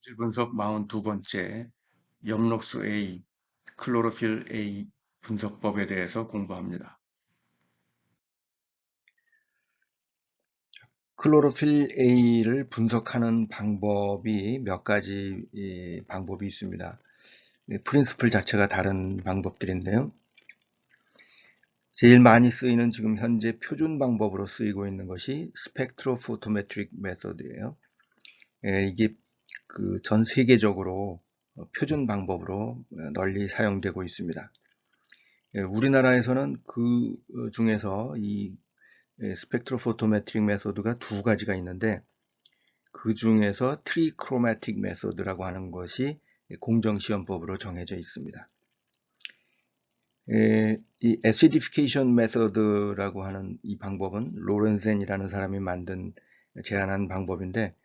질 분석 42번째 엽록소 A, 클로로필 A 분석법에 대해서 공부합니다. 클로로필 A를 분석하는 방법이 몇 가지 방법이 있습니다. 프린시플 자체가 다른 방법들인데요. 제일 많이 쓰이는 지금 현재 표준 방법으로 쓰이고 있는 것이 스펙트로포토메트릭 메서드예요. 이게 그 전 세계적으로 표준 방법으로 널리 사용되고 있습니다. 우리나라에서는 그 중에서 이 스펙트로포토메트릭 메소드가 두 가지가 있는데 그 중에서 트리크로매틱 메소드라고 하는 것이 공정시험법으로 정해져 있습니다. 이 애시디피케이션 메소드라고 하는 이 방법은 로렌센이라는 사람이 제안한 방법인데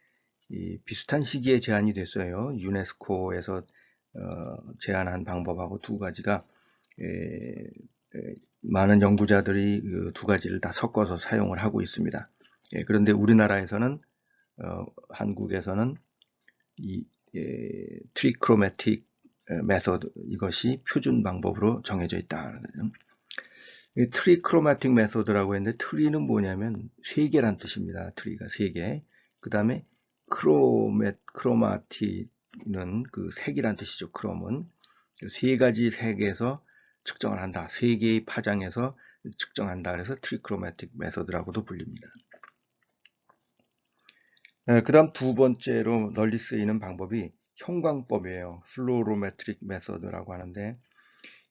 비슷한 시기에 제안이 됐어요. 유네스코에서 제안한 방법하고 두 가지가 많은 연구자들이 그 두 가지를 다 섞어서 사용을 하고 있습니다. 그런데 우리나라에서는 한국에서는 이 트리크로매틱 메서드 이것이 표준 방법으로 정해져 있다. 트리크로매틱 메서드라고 했는데 트리는 뭐냐면 세 개란 뜻입니다. 트리가 세 개. 그 다음에 크로마티는 그 색이란 뜻이죠. 크롬은 세 가지 색에서 측정을 한다. 세 개의 파장에서 측정한다. 그래서 트리크로매틱 메서드라고도 불립니다. 그 다음 두 번째로 널리 쓰이는 방법이 형광법이에요. 플로로메트릭 메서드라고 하는데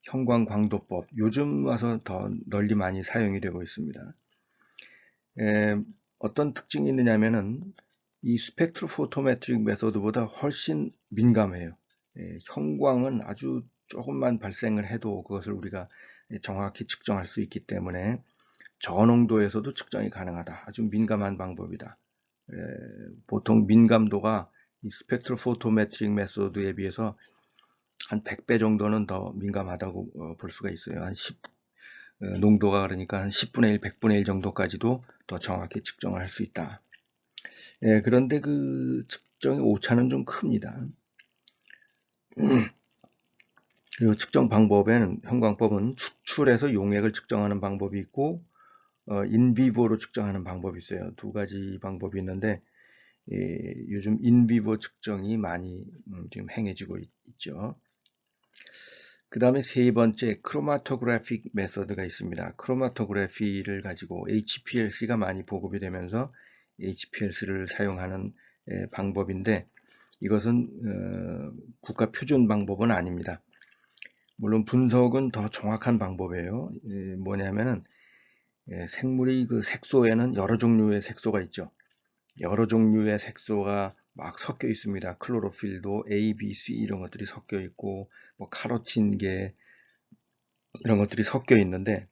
형광광도법. 요즘 와서 더 널리 많이 사용이 되고 있습니다. 어떤 특징이 있느냐면은 이 스펙트로포토메트릭 메서드보다 훨씬 민감해요. 형광은 아주 조금만 발생을 해도 그것을 우리가 정확히 측정할 수 있기 때문에 저농도에서도 측정이 가능하다. 아주 민감한 방법이다. 보통 민감도가 이 스펙트로포토메트릭 메소드에 비해서 한 100배 정도는 더 민감하다고 볼 수가 있어요. 한 10, 농도가 그러니까 한 10분의 1, 100분의 1 정도까지도 더 정확히 측정을 할 수 있다. 그런데 그 측정의 오차는 좀 큽니다. 그리고 측정 방법에는 형광법은 추출해서 용액을 측정하는 방법이 있고 인비보로 측정하는 방법이 있어요. 두 가지 방법이 있는데 요즘 인비보 측정이 많이 지금 행해지고 있죠. 그 다음에 세 번째 크로마토그래픽 메서드가 있습니다. 크로마토그래피를 가지고 HPLC가 많이 보급이 되면서 HPLC를 사용하는 방법인데 이것은 국가 표준 방법은 아닙니다. 물론 분석은 더 정확한 방법이에요. 뭐냐면은 생물의 그 색소에는 여러 종류의 색소가 있죠. 여러 종류의 색소가 막 섞여 있습니다. 클로로필도 A, B, C 이런 것들이 섞여 있고 뭐 카로틴계 이런 것들이 섞여 있는데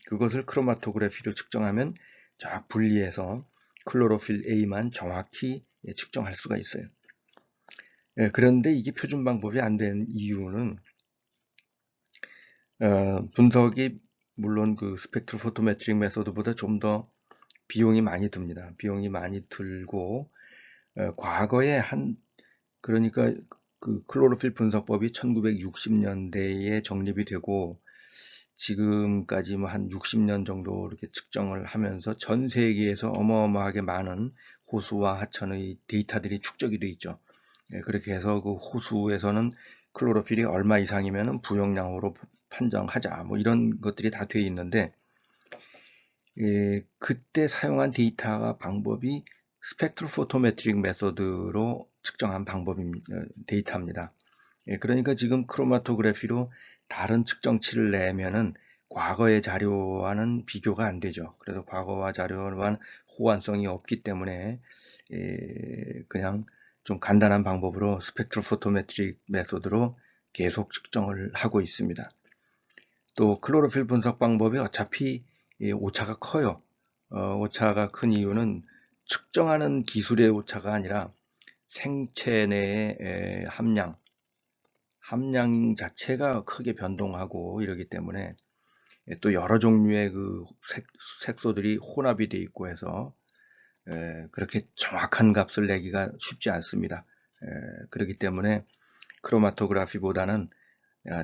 그것을 크로마토그래피로 측정하면 쫙 분리해서 클로로필 A만 정확히 측정할 수가 있어요. 그런데 이게 표준 방법이 안 된 이유는 분석이 물론 그 스펙트로포토메트릭 메소드보다 좀 더 비용이 많이 듭니다. 비용이 많이 들고 과거에 그러니까 그 클로로필 분석법이 1960년대에 정립이 되고 지금까지 뭐 한 60년 정도 이렇게 측정을 하면서 전 세계에서 어마어마하게 많은 호수와 하천의 데이터들이 축적이 돼 있죠. 그렇게 해서 그 호수에서는 클로로필이 얼마 이상이면 부용량으로 판정하자 뭐 이런 것들이 다 돼 있는데 그때 사용한 방법이 스펙트로포토메트릭 메소드로 측정한 데이터입니다. 그러니까 지금 크로마토그래피로 다른 측정치를 내면은 과거의 자료와는 비교가 안 되죠. 그래서 과거와 자료와는 호환성이 없기 때문에 그냥 좀 간단한 방법으로 스펙트로포토메트릭 메소드로 계속 측정을 하고 있습니다. 또 클로로필 분석 방법이 어차피 오차가 커요. 오차가 큰 이유는 측정하는 기술의 오차가 아니라 생체 내의 함량 자체가 크게 변동하고 이러기 때문에 또 여러 종류의 그 색소들이 혼합이 되어 있고 해서 그렇게 정확한 값을 내기가 쉽지 않습니다. 그렇기 때문에 크로마토그래피보다는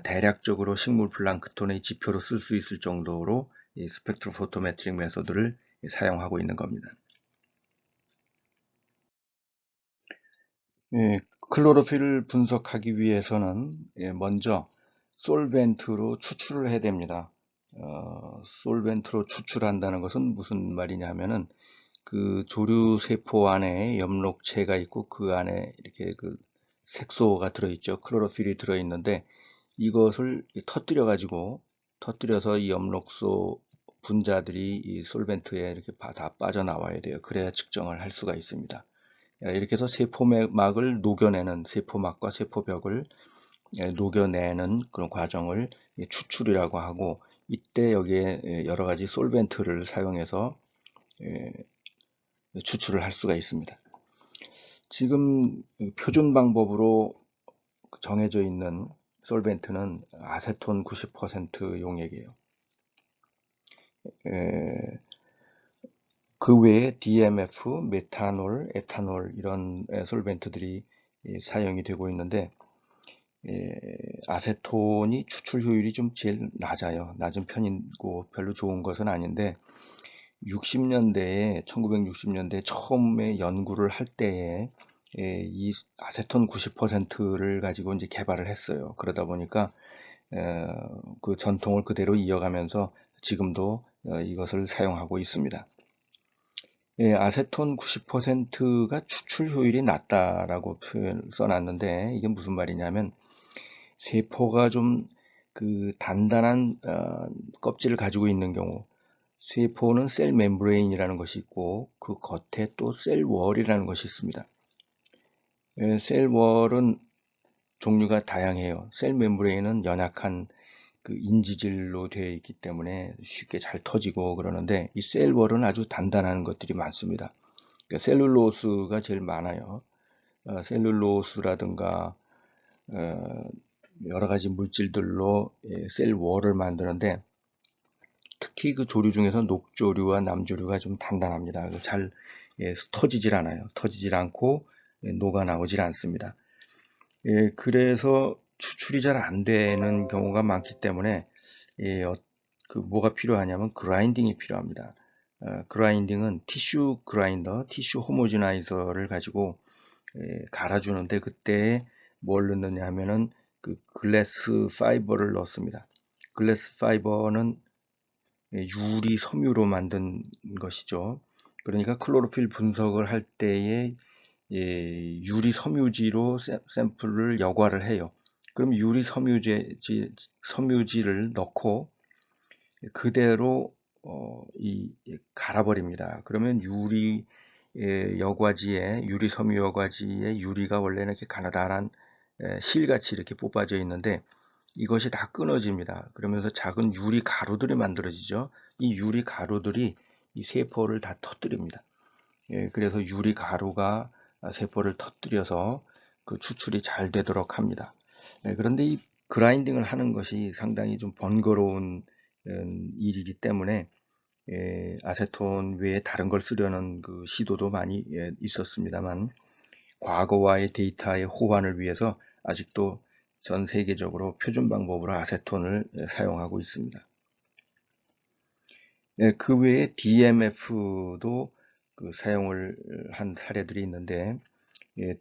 대략적으로 식물 플랑크톤의 지표로 쓸 수 있을 정도로 이 스펙트로포토메트릭 메소드를 사용하고 있는 겁니다. 클로로필을 분석하기 위해서는 먼저 솔벤트로 추출을 해야 됩니다. 솔벤트로 추출한다는 것은 무슨 말이냐 하면은 그 조류 세포 안에 엽록체가 있고 그 안에 이렇게 그 색소가 들어있죠. 클로로필이 들어있는데 이것을 터뜨려서 이 엽록소 분자들이 이 솔벤트에 이렇게 다 빠져나와야 돼요. 그래야 측정을 할 수가 있습니다. 이렇게 해서 세포막을 녹여내는, 세포막과 세포벽을 녹여내는 그런 과정을 추출이라고 하고, 이때 여기에 여러 가지 솔벤트를 사용해서 추출을 할 수가 있습니다. 지금 표준 방법으로 정해져 있는 솔벤트는 아세톤 90% 용액이에요. 그 외에 DMF, 메탄올, 에탄올 이런 솔벤트들이 사용이 되고 있는데 아세톤이 추출 효율이 좀 제일 낮은 편이고 별로 좋은 것은 아닌데 1960년대에 처음에 연구를 할 때에 이 아세톤 90%를 가지고 이제 개발을 했어요. 그러다 보니까 그 전통을 그대로 이어가면서 지금도 이것을 사용하고 있습니다. 아세톤 90%가 추출 효율이 낮다라고 써놨는데 이게 무슨 말이냐면 세포가 좀 그 단단한 껍질을 가지고 있는 경우, 세포는 셀 멤브레인이라는 것이 있고 그 겉에 또 셀월이라는 것이 있습니다. 셀월은 종류가 다양해요. 셀 멤브레인은 연약한 그 인지질로 되어 있기 때문에 쉽게 잘 터지고 그러는데 이 셀월은 아주 단단한 것들이 많습니다. 그러니까 셀룰로스가 제일 많아요. 셀룰로스라든가 여러 가지 물질들로 셀월을 만드는데 특히 그 조류 중에서 녹조류와 남조류가 좀 단단합니다. 잘 터지질 않아요. 터지질 않고 녹아 나오질 않습니다. 그래서 추출이 잘 안 되는 경우가 많기 때문에 그 뭐가 필요하냐면 그라인딩이 필요합니다. 그라인딩은 티슈 그라인더, 티슈 호모지나이저를 가지고 갈아주는데 그때 뭘 넣느냐 하면은 그 글래스 파이버를 넣습니다. 글래스 파이버는 유리 섬유로 만든 것이죠. 그러니까 클로로필 분석을 할 때에 유리 섬유지로 샘플을 여과를 해요. 그럼 유리 섬유지를 넣고 그대로 갈아버립니다. 그러면 유리 섬유 여과지에 유리가 원래는 이렇게 가느다란 실같이 이렇게 뽑아져 있는데 이것이 다 끊어집니다. 그러면서 작은 유리 가루들이 만들어지죠. 이 유리 가루들이 이 세포를 다 터뜨립니다. 그래서 유리 가루가 세포를 터뜨려서 그 추출이 잘 되도록 합니다. 그런데 이 그라인딩을 하는 것이 상당히 좀 번거로운 일이기 때문에 아세톤 외에 다른 걸 쓰려는 그 시도도 많이 있었습니다만 과거와의 데이터의 호환을 위해서 아직도 전 세계적으로 표준 방법으로 아세톤을 사용하고 있습니다. 그 외에 DMF도 그 사용을 한 사례들이 있는데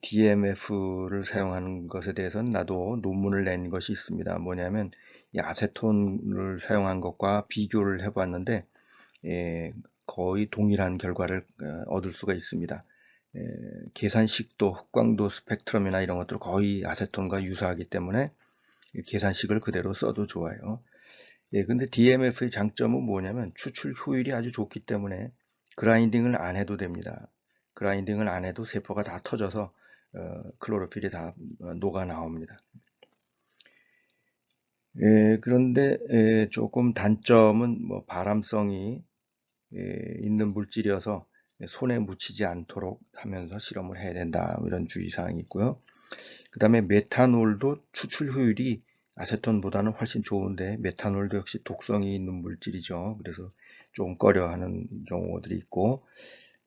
DMF를 사용하는 것에 대해서는 나도 논문을 낸 것이 있습니다. 뭐냐면 이 아세톤을 사용한 것과 비교를 해봤는데 거의 동일한 결과를 얻을 수가 있습니다. 계산식도 흑광도 스펙트럼이나 이런 것들 거의 아세톤과 유사하기 때문에 계산식을 그대로 써도 좋아요. 근데 DMF의 장점은 뭐냐면 추출 효율이 아주 좋기 때문에 그라인딩을 안 해도 됩니다. 그라인딩을 안 해도 세포가 다 터져서 클로로필이 다 녹아 나옵니다. 그런데 조금 단점은 뭐 바람성이 있는 물질이어서 손에 묻히지 않도록 하면서 실험을 해야 된다, 이런 주의사항이 있고요. 그 다음에 메탄올도 추출 효율이 아세톤보다는 훨씬 좋은데 메탄올도 역시 독성이 있는 물질이죠. 그래서 좀 꺼려하는 경우들이 있고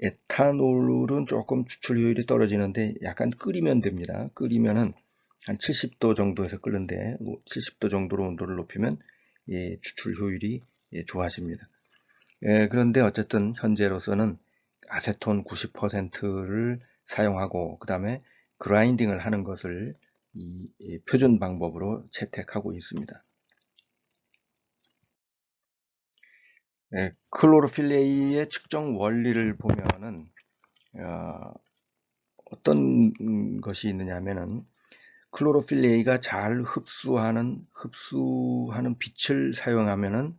에탄올은 조금 추출 효율이 떨어지는데 약간 끓이면 됩니다. 끓이면은 한 70도 정도에서 끓는데 70도 정도로 온도를 높이면 추출 효율이 좋아집니다. 그런데 어쨌든 현재로서는 아세톤 90%를 사용하고 그 다음에 그라인딩을 하는 것을 표준 방법으로 채택하고 있습니다. 클로로필 A의 측정 원리를 보면은 어떤 것이 있느냐 하면은 클로로필 A가 잘 흡수하는 빛을 사용하면은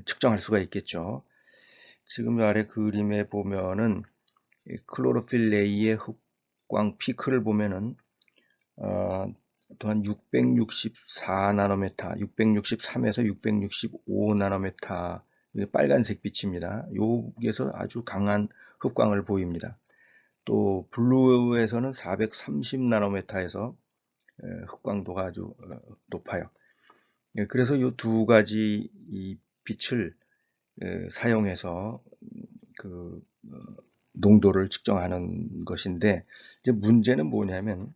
측정할 수가 있겠죠. 지금 아래 그림에 보면은 클로로필 A의 흡광 피크를 보면은 또한 664 나노메타, 663에서 665 나노메타 빨간색 빛입니다. 여기에서 아주 강한 흡광을 보입니다. 또 블루에서는 430 나노메타에서 흡광도가 아주 높아요. 그래서 이 두 가지 이 빛을 사용해서 그 농도를 측정하는 것인데, 이제 문제는 뭐냐면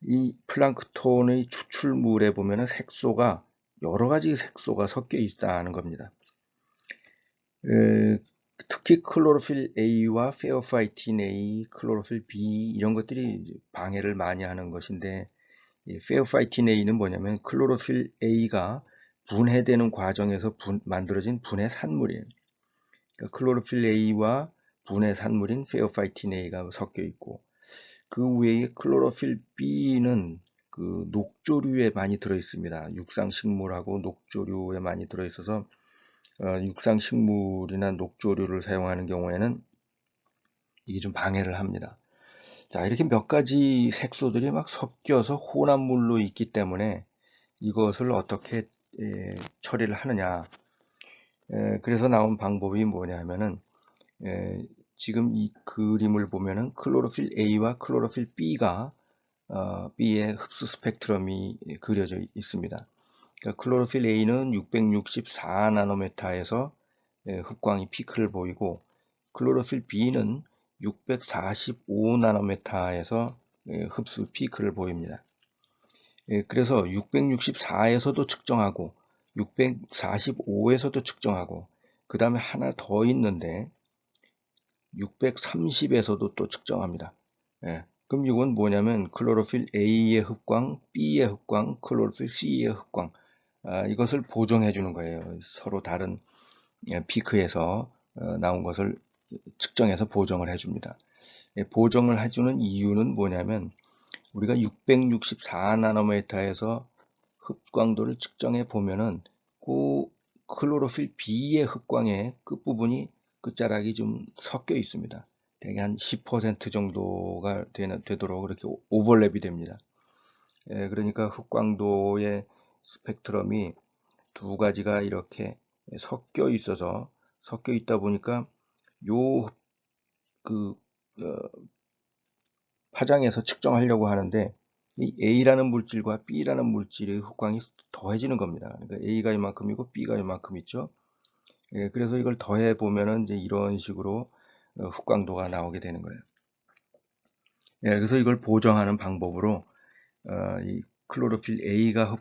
이 플랑크톤의 추출물에 보면은 색소가 여러 가지 색소가 섞여 있다는 겁니다. 특히 클로로필 A와 페오파이틴 A, 클로로필 B 이런 것들이 방해를 많이 하는 것인데, 페오파이틴 A는 뭐냐면 클로로필 A가 분해되는 과정에서 만들어진 분해 산물이에요. 그러니까 클로로필 A와 분해 산물인 페오파이틴 A가 섞여 있고, 그 외에 클로로필 B는 그 녹조류에 많이 들어 있습니다. 육상식물하고 녹조류에 많이 들어 있어서 육상식물이나 녹조류를 사용하는 경우에는 이게 좀 방해를 합니다. 자, 이렇게 몇 가지 색소들이 막 섞여서 혼합물로 있기 때문에 이것을 어떻게 처리를 하느냐. 그래서 나온 방법이 뭐냐면은 지금 이 그림을 보면은 클로로필 A와 클로로필 B가 B의 흡수 스펙트럼이 그려져 있습니다. 그러니까 클로로필 A는 664 나노메타에서 흡광이 피크를 보이고, 클로로필 B는 645 나노메타에서 흡수 피크를 보입니다. 그래서 664에서도 측정하고 645에서도 측정하고 그 다음에 하나 더 있는데 630에서도 또 측정합니다. 그럼 이건 뭐냐면 클로로필 A의 흡광, B의 흡광, 클로로필 C의 흡광, 이것을 보정해 주는 거예요. 서로 다른 피크에서 나온 것을 측정해서 보정을 해줍니다. 보정을 해주는 이유는 뭐냐면 우리가 664 나노메타에서 흡광도를 측정해 보면은 그 클로로필 B의 흡광의 끝부분이 끝자락이 좀 섞여 있습니다. 대개 한 10% 정도가 되도록 그렇게 오버랩이 됩니다. 그러니까 흡광도의 스펙트럼이 두 가지가 이렇게 섞여 있다 보니까 요 그 파장에서 측정하려고 하는데 이 A라는 물질과 B라는 물질의 흡광이 더해지는 겁니다. 그러니까 A가 이만큼이고 B가 이만큼 있죠. 그래서 이걸 더해 보면은 이제 이런 식으로 흡광도가 나오게 되는 거예요. 그래서 이걸 보정하는 방법으로 이 클로로필 A가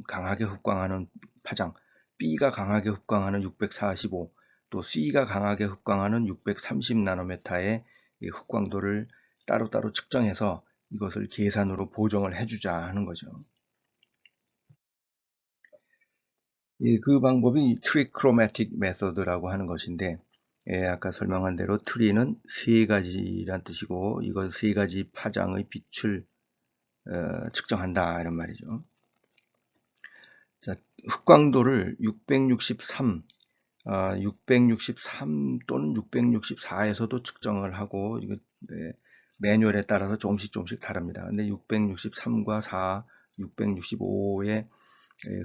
강하게 흡광하는 파장, B가 강하게 흡광하는 645, 또 C가 강하게 흡광하는 630 나노메타의 흡광도를 따로따로 측정해서 이것을 계산으로 보정을 해주자 하는 거죠. 그 방법이 트리크로매틱 메서드라고 하는 것인데, 아까 설명한 대로 트리는 세 가지란 뜻이고, 이걸 세 가지 파장의 빛을 측정한다 이런 말이죠. 자, 흡광도를 663 또는 664에서도 측정을 하고, 이거 매뉴얼에 따라서 조금씩 다릅니다. 근데 663과 4, 665의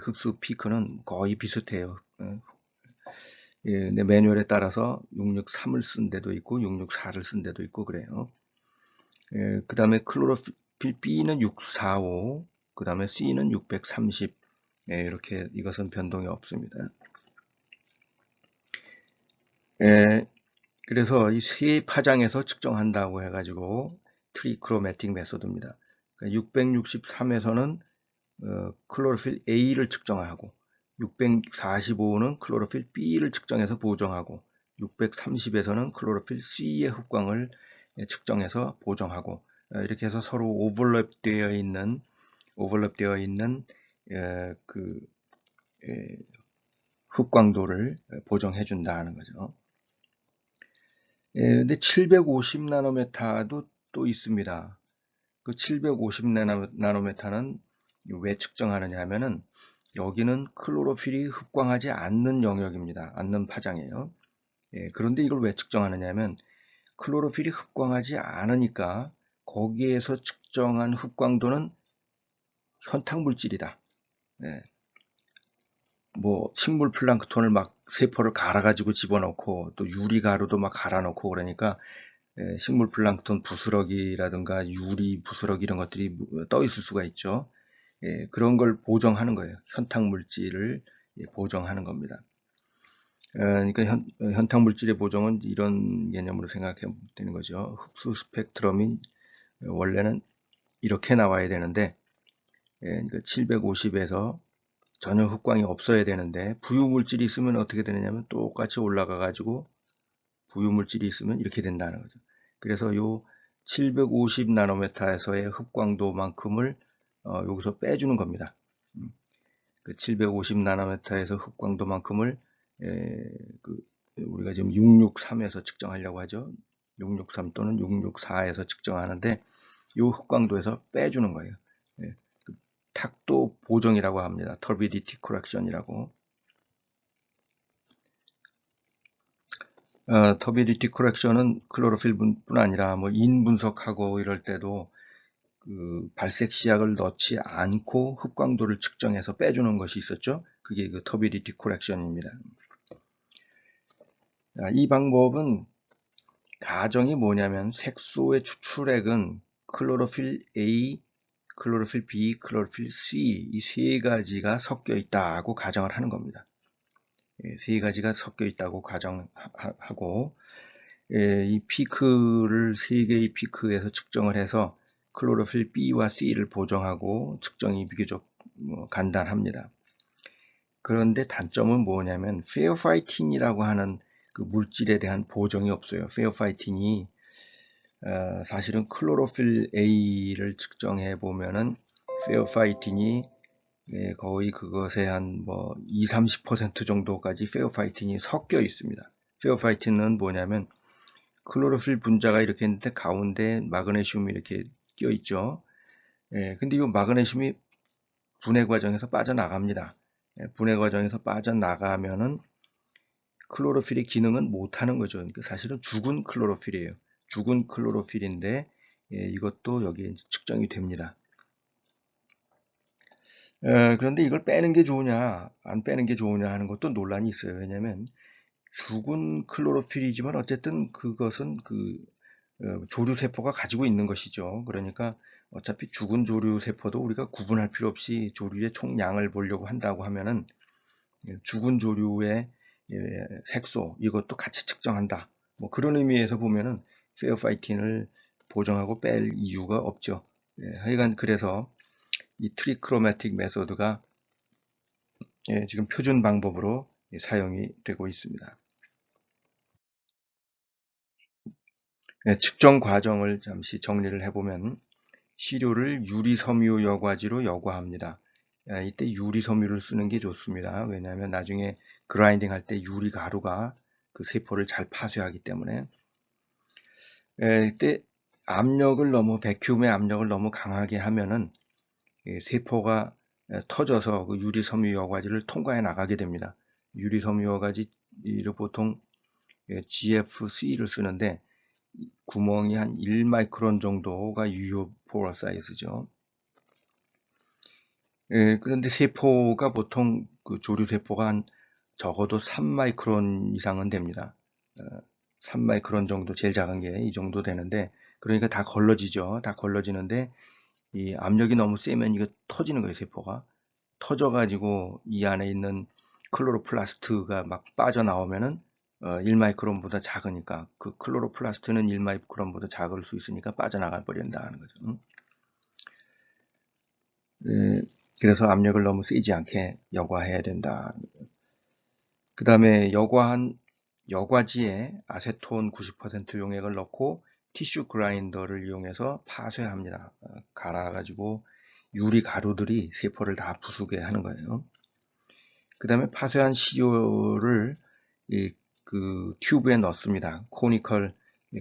흡수 피크는 거의 비슷해요. 근데 매뉴얼에 따라서 663을 쓴 데도 있고 664를 쓴 데도 있고 그래요. 그 다음에 클로로필 B는 645, 그 다음에 C는 630. 이렇게 이것은 변동이 없습니다. 그래서 이 세 파장에서 측정한다고 해가지고 트리크로매틱 메소드입니다. 그러니까 663에서는 클로로필 A를 측정하고 645는 클로로필 B를 측정해서 보정하고 630에서는 클로로필 C의 흡광을 측정해서 보정하고 이렇게 해서 서로 오버랩되어 있는 그 흡광도를 보정해 준다는 거죠. 근데 750 나노메타도 또 있습니다. 그 750 나노메타는 왜 측정하느냐 하면은 여기는 클로로필이 흡광하지 않는 영역입니다. 않는 파장이에요. 그런데 이걸 왜 측정하느냐 하면 클로로필이 흡광하지 않으니까 거기에서 측정한 흡광도는 현탁 물질이다. 뭐 식물 플랑크톤을 막 세포를 갈아가지고 집어넣고 또 유리 가루도 막 갈아넣고 그러니까 식물 플랑크톤 부스러기라든가 유리 부스러기 이런 것들이 떠 있을 수가 있죠. 그런 걸 보정하는 거예요. 현탁 물질을 보정하는 겁니다. 그러니까 현탁 물질의 보정은 이런 개념으로 생각해 되는 거죠. 흡수 스펙트럼이 원래는 이렇게 나와야 되는데 그러니까 750에서 전혀 흡광이 없어야 되는데 부유물질이 있으면 어떻게 되느냐면 똑같이 올라가 가지고 부유물질이 있으면 이렇게 된다는 거죠. 그래서 요 750 나노메타에서의 흡광도만큼을 여기서 빼주는 겁니다. 그 750 나노메타에서 흡광도만큼을 우리가 지금 663에서 측정하려고 하죠. 663 또는 664에서 측정하는데 요 흡광도에서 빼주는 거예요. 그 탁도 보정이라고 합니다. 터비디티 코렉션이라고. 터비디티 코렉션은 클로로필뿐 아니라 뭐 인 분석하고 이럴 때도 그 발색 시약을 넣지 않고 흡광도를 측정해서 빼주는 것이 있었죠. 그게 그 터비디티 코렉션입니다. 이 방법은 가정이 뭐냐면 색소의 추출액은 클로로필 A, 클로로필 B, 클로로필 C 이 세 가지가 섞여 있다고 가정을 하는 겁니다. 세 가지가 섞여 있다고 가정하고 이 피크를 세 개의 피크에서 측정을 해서 클로로필 B와 C를 보정하고 측정이 비교적 간단합니다. 그런데 단점은 뭐냐면 페어파이틴이라고 하는 그 물질에 대한 보정이 없어요. 페어파이틴이 사실은 클로로필 A를 측정해 보면은 페어파이틴이 거의 그것의 한 뭐 20-30% 정도까지 페어파이틴이 섞여 있습니다. 페어파이틴은 뭐냐면 클로로필 분자가 이렇게 있는데 가운데 마그네슘이 이렇게 끼어 있죠. 근데 이 마그네슘이 분해 과정에서 빠져나갑니다. 분해 과정에서 빠져나가면은 클로로필의 기능은 못하는 거죠. 그러니까 사실은 죽은 클로로필이에요. 죽은 클로로필인데 이것도 여기에 측정이 됩니다. 그런데 이걸 빼는 게 좋으냐, 안 빼는 게 좋으냐 하는 것도 논란이 있어요. 왜냐하면 죽은 클로로필이지만 어쨌든 그것은 그 조류세포가 가지고 있는 것이죠. 그러니까 어차피 죽은 조류세포도 우리가 구분할 필요 없이 조류의 총량을 보려고 한다고 하면은 죽은 조류의 색소 이것도 같이 측정한다. 뭐 그런 의미에서 보면은 페어파이틴을 보정하고 뺄 이유가 없죠. 하여간 그래서 이 트리크로매틱 메소드가 지금 표준 방법으로 사용이 되고 있습니다. 측정 과정을 잠시 정리를 해보면 시료를 유리섬유 여과지로 여과합니다. 이때 유리섬유를 쓰는 게 좋습니다. 왜냐하면 나중에 그라인딩 할 때 유리 가루가 그 세포를 잘 파쇄하기 때문에 이때 배큐음의 압력을 너무 강하게 하면은 세포가 터져서 그 유리섬유 여과지를 통과해 나가게 됩니다. 유리섬유 여과지를 보통 GFC를 쓰는데 구멍이 한 1마이크론 정도가 유효 포러 사이즈죠. 그런데 세포가 보통 그 조류세포가 한 적어도 3마이크론 이상은 됩니다. 3마이크론 정도 제일 작은 게 이 정도 되는데 그러니까 다 걸러지죠. 다 걸러지는데 이 압력이 너무 세면 이거 터지는 거예요. 세포가 터져가지고 이 안에 있는 클로로플라스트가 막 빠져나오면은 1마이크론보다 작으니까 그 클로로플라스트는 1마이크론보다 작을 수 있으니까 빠져나가 버린다는 거죠. 예, 그래서 압력을 너무 세지 않게 여과해야 된다. 그 다음에 여과지에 아세톤 90% 용액을 넣고 티슈 그라인더를 이용해서 파쇄합니다. 갈아가지고 유리 가루들이 세포를 다 부수게 하는 거예요. 그 다음에 파쇄한 시료를 그 튜브에 넣습니다. 코니컬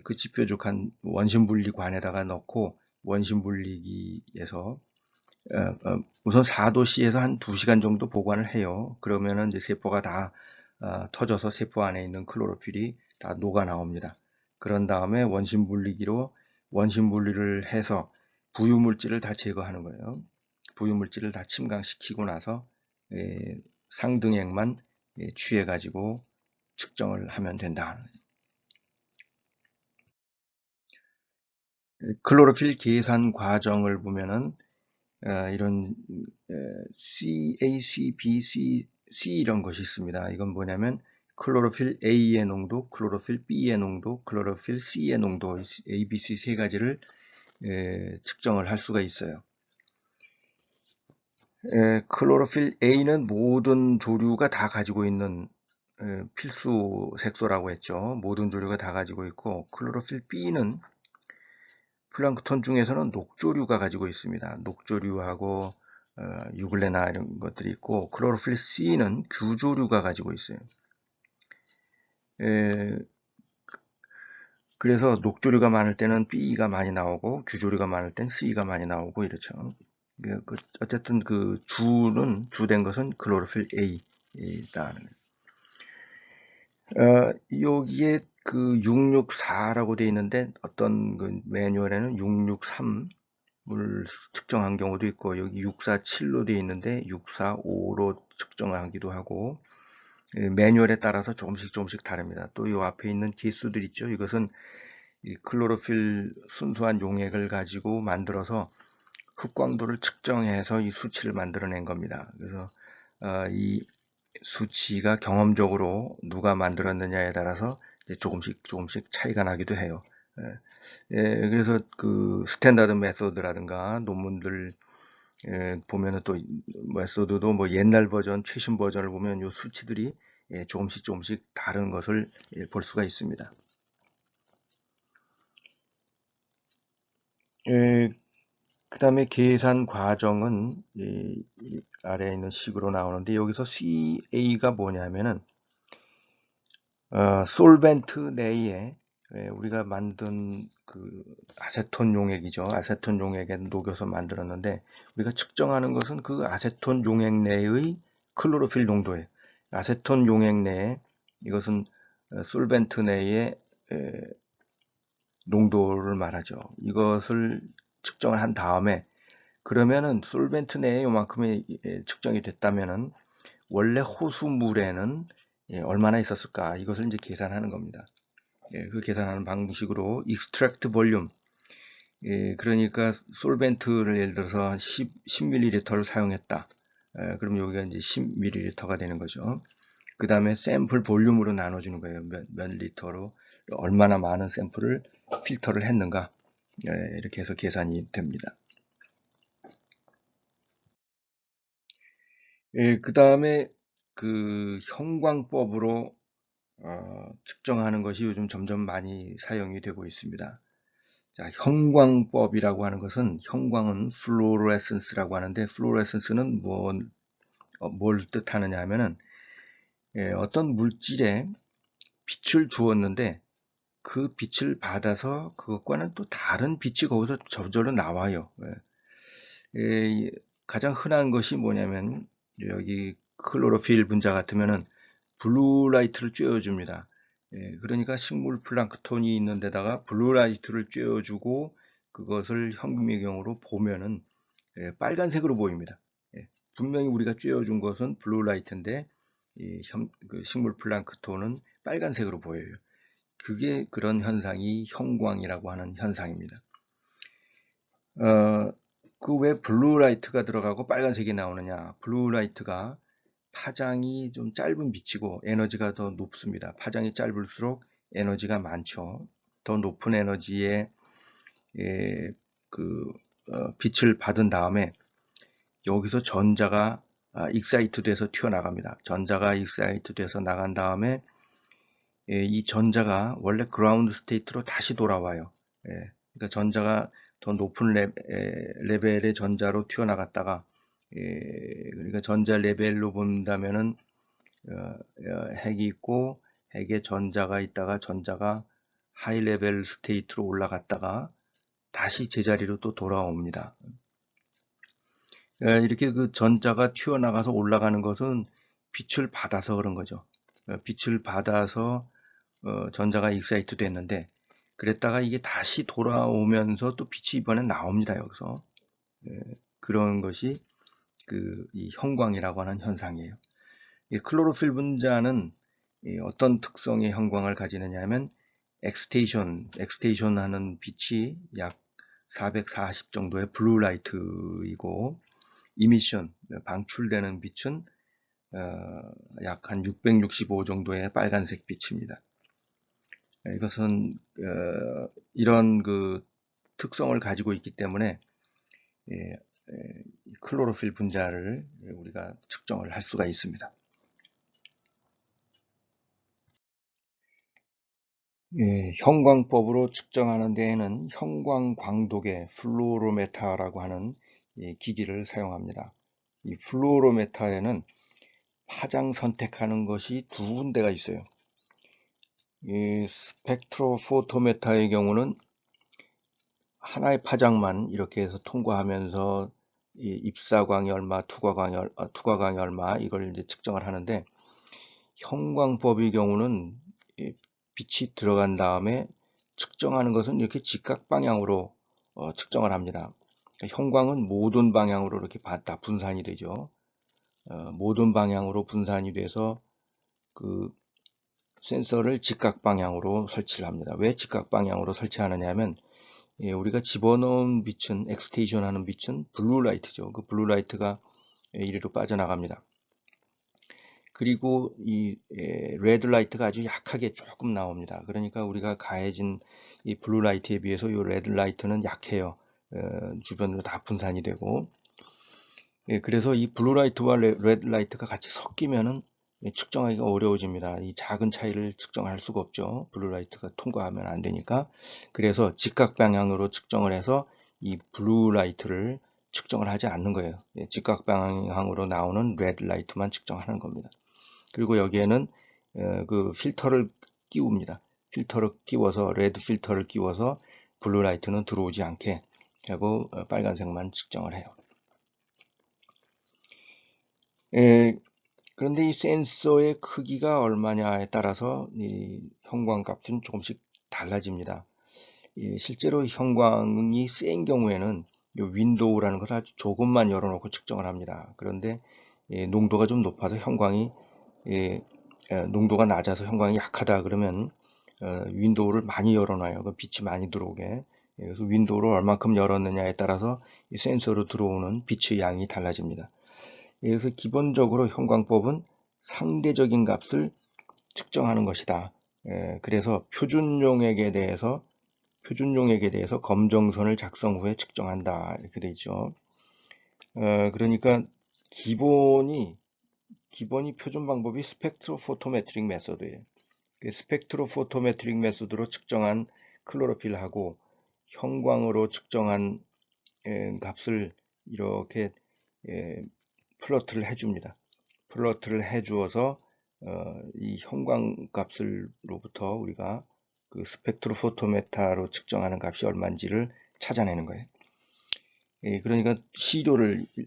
끝이 뾰족한 원심분리관에다가 넣고 원심분리기에서 우선 4도씨에서 한 2시간 정도 보관을 해요. 그러면은 이제 세포가 다 터져서 세포 안에 있는 클로로필이 다 녹아 나옵니다. 그런 다음에 원심분리기로 원심분리를 해서 부유물질을 다 제거하는 거예요. 부유물질을 다 침강시키고 나서 상등액만 취해 가지고 측정을 하면 된다. 클로로필 계산 과정을 보면은 이런 CA, CB, C 이런 것이 있습니다. 이건 뭐냐면 클로로필 A의 농도, 클로로필 B의 농도, 클로로필 C의 농도, A, B, C 세 가지를 측정을 할 수가 있어요. 클로로필 A는 모든 조류가 다 가지고 있는 필수 색소라고 했죠. 모든 조류가 다 가지고 있고, 클로로필 B는 플랑크톤 중에서는 녹조류가 가지고 있습니다. 녹조류하고 유글레나 이런 것들이 있고, 클로로필 C는 규조류가 가지고 있어요. 그래서 녹조류가 많을 때는 B가 많이 나오고, 규조류가 많을 때는 C가 많이 나오고 이렇죠. 어쨌든 그 주된 것은 클로로필 A다. 여기에 그 664라고 되어 있는데 어떤 그 매뉴얼에는 663을 측정한 경우도 있고 여기 647로 되어 있는데 645로 측정하기도 하고 매뉴얼에 따라서 조금씩 다릅니다. 또 이 앞에 있는 개수들 있죠. 이것은 이 클로로필 순수한 용액을 가지고 만들어서 흑광도를 측정해서 이 수치를 만들어낸 겁니다. 그래서 이 수치가 경험적으로 누가 만들었느냐에 따라서 이제 조금씩 차이가 나기도 해요. 그래서 그 스탠다드 메소드라든가 논문들 보면은 또 메소드도 뭐 옛날 버전, 최신 버전을 보면 이 수치들이 조금씩 다른 것을 볼 수가 있습니다. 그 다음에 계산 과정은 이 아래에 있는 식으로 나오는데 여기서 CA가 뭐냐면은 솔벤트 내에 우리가 만든 그 아세톤 용액이죠. 아세톤 용액에 녹여서 만들었는데 우리가 측정하는 것은 그 아세톤 용액 내의 클로로필 농도예요. 아세톤 용액 내에 이것은 솔벤트 내의 농도를 말하죠. 이것을 측정을 한 다음에 그러면은 솔벤트 내에 요만큼이 측정이 됐다면은 원래 호수물에는 얼마나 있었을까 이것을 이제 계산하는 겁니다. 그 계산하는 방식으로 extract volume 그러니까 솔벤트를 예를 들어서 10ml를 사용했다. 그럼 여기가 이제 10ml가 되는 거죠. 그 다음에 샘플 볼륨으로 나눠주는 거예요. 몇 리터로 얼마나 많은 샘플을 필터를 했는가 이렇게 해서 계산이 됩니다. 그 다음에 그 형광법으로 측정하는 것이 요즘 점점 많이 사용이 되고 있습니다. 자, 형광법이라고 하는 것은 형광은 플로레센스라고 하는데 플로레센스는 뭘 뜻하느냐 하면은 어떤 물질에 빛을 주었는데 그 빛을 받아서 그것과는 또 다른 빛이 거기서 저절로 나와요. 가장 흔한 것이 뭐냐면 여기 클로로필 분자 같으면은 블루라이트를 쬐어줍니다. 그러니까 식물 플랑크톤이 있는 데다가 블루라이트를 쬐어주고 그것을 현미경으로 보면은 빨간색으로 보입니다. 분명히 우리가 쬐어준 것은 블루라이트인데 그 식물 플랑크톤은 빨간색으로 보여요. 그게 그런 현상이 형광이라고 하는 현상입니다. 그 왜 블루라이트가 들어가고 빨간색이 나오느냐? 블루라이트가 파장이 좀 짧은 빛이고 에너지가 더 높습니다. 파장이 짧을수록 에너지가 많죠. 더 높은 에너지의 빛을 받은 다음에 여기서 전자가 익사이트 돼서 튀어나갑니다. 전자가 익사이트 돼서 나간 다음에 이 전자가 원래 그라운드 스테이트로 다시 돌아와요. 그러니까 전자가 더 높은 레벨의 전자로 튀어나갔다가 그러니까 전자 레벨로 본다면은 핵이 있고 핵에 전자가 있다가 전자가 하이 레벨 스테이트로 올라갔다가 다시 제자리로 또 돌아옵니다. 이렇게 그 전자가 튀어나가서 올라가는 것은 빛을 받아서 그런 거죠. 빛을 받아서 전자가 익사이트 됐는데 그랬다가 이게 다시 돌아오면서 또 빛이 이번엔 나옵니다. 여기서 그런 것이 이 형광이라고 하는 현상이에요. 이 클로로필 분자는 어떤 특성의 형광을 가지느냐 하면 엑스테이션 하는 빛이 약 440 정도의 블루라이트이고 이미션, 방출되는 빛은 약 한 665 정도의 빨간색 빛입니다. 이것은 이런 특성을 가지고 있기 때문에 클로로필 분자를 우리가 측정을 할 수가 있습니다. 형광법으로 측정하는 데에는 형광광도계 플루오로메터라고 하는 기기를 사용합니다. 이 플루오로메터에는 파장 선택하는 것이 두 군데가 있어요. 이 스펙트로포토메터의 경우는 하나의 파장만 이렇게 해서 통과하면서 입사광이 얼마, 투과광이 얼마 이걸 이제 측정을 하는데 형광법의 경우는 빛이 들어간 다음에 측정하는 것은 이렇게 직각 방향으로 측정을 합니다. 그러니까 형광은 모든 방향으로 이렇게 다 분산이 되죠. 모든 방향으로 분산이 돼서 그 센서를 직각 방향으로 설치를 합니다. 왜 직각 방향으로 설치하느냐 하면 우리가 집어넣은 빛은 엑스테이션 하는 빛은 블루라이트죠. 그 블루라이트가 이리로 빠져나갑니다. 그리고 이 레드라이트가 아주 약하게 조금 나옵니다. 그러니까 우리가 가해진 이 블루라이트에 비해서 이 레드라이트는 약해요. 주변으로 다 분산이 되고 그래서 이 블루라이트와 레드라이트가 같이 섞이면은 측정하기가 어려워집니다. 이 작은 차이를 측정할 수가 없죠. 블루라이트가 통과하면 안 되니까. 그래서 직각 방향으로 측정을 해서 이 블루라이트를 측정을 하지 않는 거예요. 직각 방향으로 나오는 레드라이트만 측정하는 겁니다. 그리고 여기에는 그 필터를 끼웁니다. 필터를 끼워서 레드 필터를 끼워서 블루라이트는 들어오지 않게 하고 빨간색만 측정을 해요. 그런데 이 센서의 크기가 얼마냐에 따라서 이 형광값은 조금씩 달라집니다. 실제로 형광이 센 경우에는 이 윈도우라는 것을 아주 조금만 열어놓고 측정을 합니다. 그런데 농도가 좀 높아서 형광이 농도가 낮아서 형광이 약하다 그러면 윈도우를 많이 열어놔요. 그 빛이 많이 들어오게. 그래서 윈도우를 얼마큼 열었느냐에 따라서 이 센서로 들어오는 빛의 양이 달라집니다. 그래서 기본적으로 형광법은 상대적인 값을 측정하는 것이다. 그래서 표준용액에 대해서 검정선을 작성 후에 측정한다. 이렇게 되어 있죠. 그러니까 기본이 표준 방법이 스펙트로포토메트릭 메소드예요. 스펙트로포토메트릭 메소드로 측정한 클로로필하고 형광으로 측정한 값을 이렇게 플러트를 해줍니다. 플러트를 해주어서 이 형광 값으로부터 우리가 그 스펙트로포토메타로 측정하는 값이 얼마인지를 찾아내는 거예요. 그러니까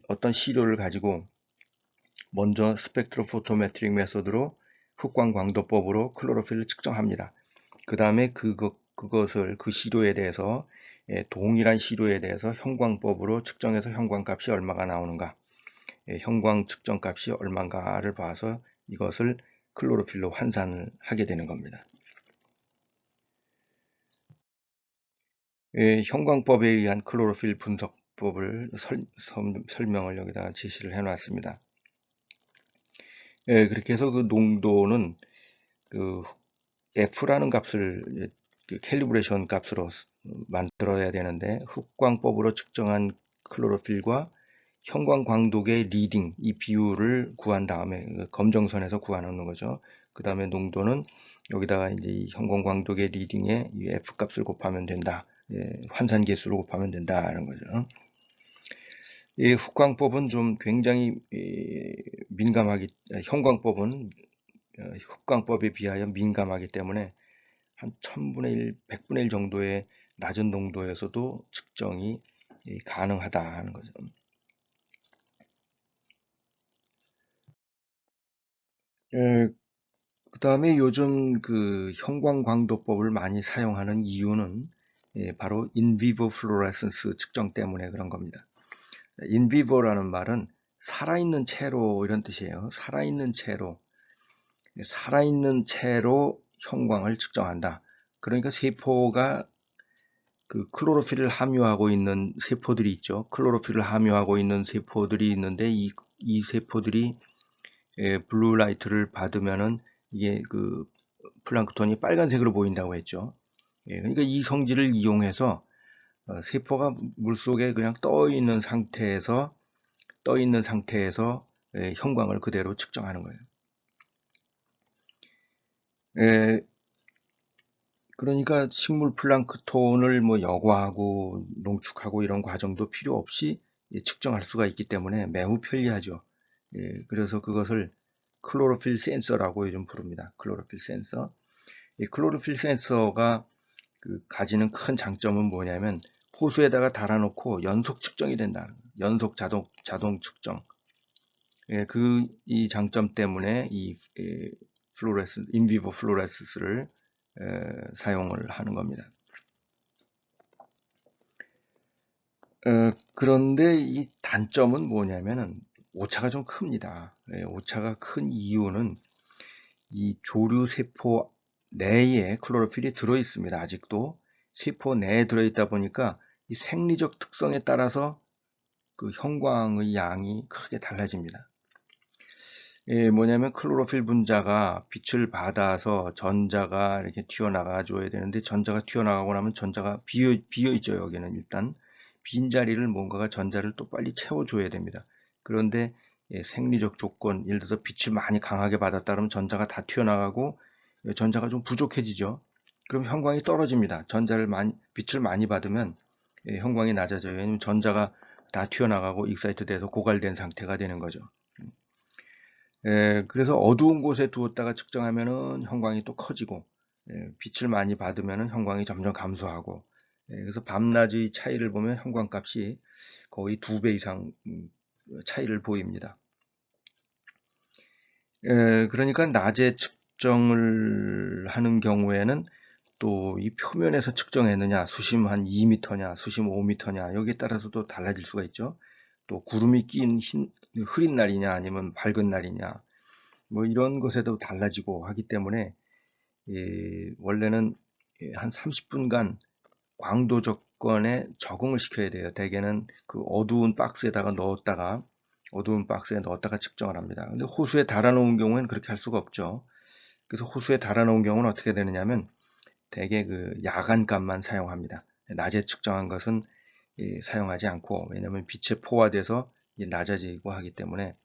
어떤 시료를 가지고 먼저 스펙트로포토메트릭 메소드로 흑광광도법으로 클로로필을 측정합니다. 그 다음에 그 시료에 대해서 동일한 시료에 대해서 형광법으로 측정해서 형광값이 얼마가 나오는가, 형광 측정값이 얼마인가를 봐서 이것을 클로로필로 환산을 하게 되는 겁니다. 형광법에 의한 클로로필 분석법을 설명을 여기다 제시를 해 놨습니다. 예, 그렇게 해서 그 농도는 그 F라는 값을 이제 그 캘리브레이션 값으로 만들어야 되는데, 흑광법으로 측정한 클로로필과 형광 광독의 리딩, 이 비율을 구한 다음에 검정선에서 구하는 거죠. 그 다음에 농도는 여기다가 이제 이 형광 광독의 리딩에 이 F 값을 곱하면 된다. 예, 환산 계수를 곱하면 된다는 거죠. 이 흑광법은 좀 굉장히 민감하기, 형광법은 흑광법에 비하여 민감하기 때문에 한 1000분의 1, 100분의 1 정도의 낮은 농도에서도 측정이 가능하다 하는 거죠. 그 다음에 요즘 그 형광광도법을 많이 사용하는 이유는 바로 인비보 플로레센스 측정 때문에 그런 겁니다. 인비보라는 말은 살아있는 채로 이런 뜻이에요. 살아있는 채로 형광을 측정한다. 그러니까 세포가 그 클로로필을 함유하고 있는 세포들이 있죠. 클로로필을 함유하고 있는 세포들이 있는데 이 세포들이 블루라이트를 받으면은 이게 그 플랑크톤이 빨간색으로 보인다고 했죠. 그러니까 이 성질을 이용해서 세포가 물속에 그냥 떠 있는 상태에서 형광을 그대로 측정하는 거예요. 에, 그러니까 식물 플랑크톤을 뭐 여과하고 농축하고 이런 과정도 필요 없이 측정할 수가 있기 때문에 매우 편리하죠. 그래서 그것을 클로로필 센서라고 요즘 부릅니다. 클로로필 센서. 이 클로로필 센서가 그 가지는 큰 장점은 뭐냐면 호수에다가 달아놓고 연속 측정이 된다는 거예요. 연속 자동 측정. 이 장점 때문에 이 인비보 플로레스를 사용을 하는 겁니다. 그런데 이 단점은 뭐냐면은 오차가 좀 큽니다. 오차가 큰 이유는 이 조류 세포 내에 클로로필이 들어 있습니다. 아직도 세포 내에 들어 있다 보니까 이 생리적 특성에 따라서 그 형광의 양이 크게 달라집니다. 뭐냐면 클로로필 분자가 빛을 받아서 전자가 이렇게 튀어나가 줘야 되는데, 전자가 튀어나가고 나면 전자가 비어 있죠. 여기는 일단 빈자리를 뭔가가 전자를 또 빨리 채워줘야 됩니다. 그런데 생리적 조건, 예를 들어서 빛을 많이 강하게 받았다 그러면 전자가 다 튀어나가고 전자가 좀 부족해지죠. 그럼 형광이 떨어집니다. 빛을 많이 받으면 형광이 낮아져요. 왜냐면 전자가 다 튀어나가고 익사이트 돼서 고갈된 상태가 되는 거죠. 그래서 어두운 곳에 두었다가 측정하면은 형광이 또 커지고, 빛을 많이 받으면은 형광이 점점 감소하고, 그래서 밤낮의 차이를 보면 형광값이 거의 2배 이상 차이를 보입니다. 그러니까 낮에 측정을 하는 경우에는 또 이 표면에서 측정했느냐, 수심 한 2m냐, 수심 5m냐, 여기에 따라서도 달라질 수가 있죠. 또 구름이 낀 흐린 날이냐, 아니면 밝은 날이냐, 뭐 이런 것에도 달라지고 하기 때문에 원래는 한 30분간 광도 조건에 적응을 시켜야 돼요. 대개는 그 어두운 박스에 넣었다가 측정을 합니다. 근데 호수에 달아놓은 경우에는 그렇게 할 수가 없죠. 그래서 호수에 달아놓은 경우는 어떻게 되느냐면 대개 그 야간값만 사용합니다. 낮에 측정한 것은 사용하지 않고, 왜냐하면 빛에 포화돼서 낮아지고 하기 때문에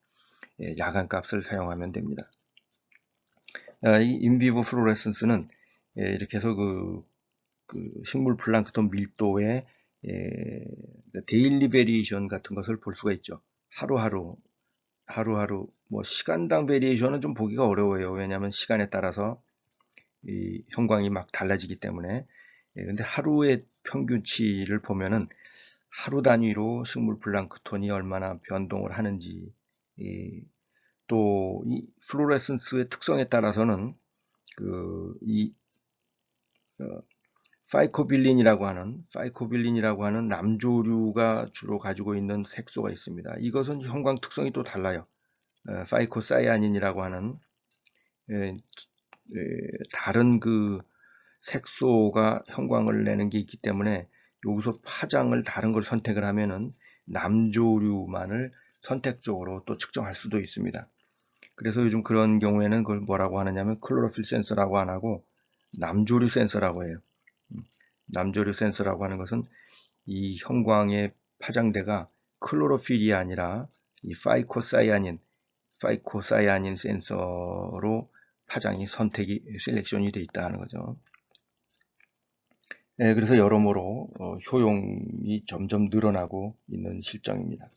야간값을 사용하면 됩니다. 이 인비보 플로레센스는 이렇게 해서 그 식물 플랑크톤 밀도의 데일리 베리에이션 같은 것을 볼 수가 있죠. 하루하루 뭐 시간당 베리에이션은 좀 보기가 어려워요. 왜냐하면 시간에 따라서 이 형광이 막 달라지기 때문에. 근데 하루의 평균치를 보면은 하루 단위로 식물 플랑크톤이 얼마나 변동을 하는지, 또 이 플로레센스의 특성에 따라서는 이 파이코빌린이라고 하는 남조류가 주로 가지고 있는 색소가 있습니다. 이것은 형광 특성이 또 달라요. 파이코사이아닌이라고 하는 다른 그 색소가 형광을 내는 게 있기 때문에 여기서 파장을 다른 걸 선택을 하면은 남조류만을 선택적으로 또 측정할 수도 있습니다. 그래서 요즘 그런 경우에는 그걸 뭐라고 하느냐면 클로로필 센서라고 안 하고 남조류 센서라고 해요. 남조류 센서라고 하는 것은 이 형광의 파장대가 클로로필이 아니라 이 파이코사이아닌 센서로 파장이 셀렉션이 돼 있다는 거죠. 네, 그래서 여러모로 효용이 점점 늘어나고 있는 실정입니다.